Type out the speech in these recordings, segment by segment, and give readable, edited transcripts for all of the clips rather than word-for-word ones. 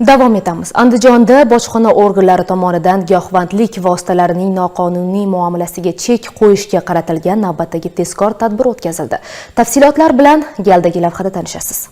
Davom etamiz. Andijonda bojxona organlari tomonidan giyohvandlik vositalarining noqonuniy muomalasiga chek qo'yishga qaratilgan navbatdagi tezkor tadbir o'tkazildi. Tafsilotlar bilan galdagi lavhada tanishasiz.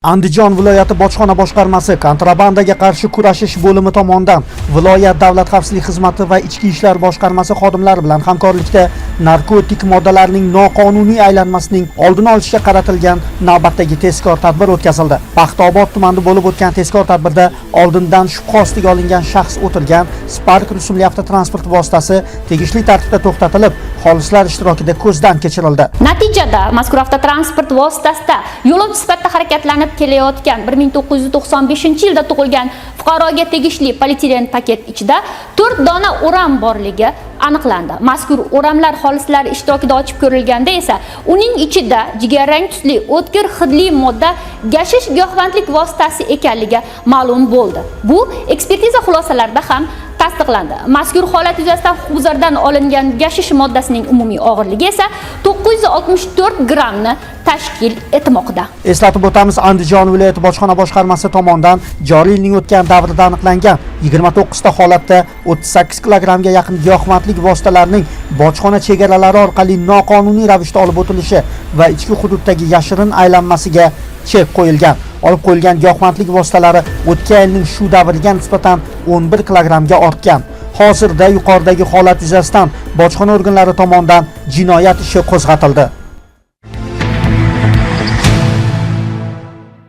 Andijon viloyati bojxona boshqarmasi kontrabandaga qarshi kurashish bo'limi tomonidan viloyat davlat xavfsizlik xizmati va ichki ishlar boshqarmasi xodimlari bilan hamkorlikda narkotik moddalarning noqonuniy aylanmasining oldini olishga qaratilgan navbatdagi tezkor tadbir o'tkazildi. Paxtaobod tumanida bo'lib o'tgan tezkor tadbirda oldindan shubha ostiga olingan shaxs o'tirgan Spark rusumli avtotransport vositasi tegishli tartibda to'xtatilib, xolislar ishtirokida ko'zdan kechirildi. Natijada mazkur avtotransport vositasida yo'lovchi sifatida harakatlanib kelayotgan 1995-yilda tug'ilgan fuqaroga tegishli polietilen paket ichida 4 dona o'ram borligi aniqlandi. Mazkur o'ramlar xolislar ishtirokida ochib ko'rilganda esa uning ichida jigarrang tusli o'tkir hidli modda gashish giyohvandlik vositasi ekanligi ma'lum bo'ldi. Bu ekspertiza xulosalarida ham tasdiqlandi. Mazkur holat yuzasidan huquqbuzardan olingan gashish moddasining umumiy og'irligi esa 964 grammni tashkil etmoqda. Eslatib o'tamiz, Andijon viloyati bojxona boshqarmasi tomonidan joriy yilning o'tgan davrida aniqlangan 29 ta holatda 38 kilogrammga yaqin giyohvandlik vositalarining bojxona chegaralari orqali noqonuniy ravishda olib o'tilishi va ichki hududdagi yashirin aylanmasiga chek qo'yilgan. Olib qo'yilgan giyohvandlik vositalari o'tgan yilning shu davriga nisbatan 11 kilogrammga ortgan. Hozirda yuqoridagi holat yuzasidan bojxona organlari tomonidan jinoyat ishi qo'zg'atildi.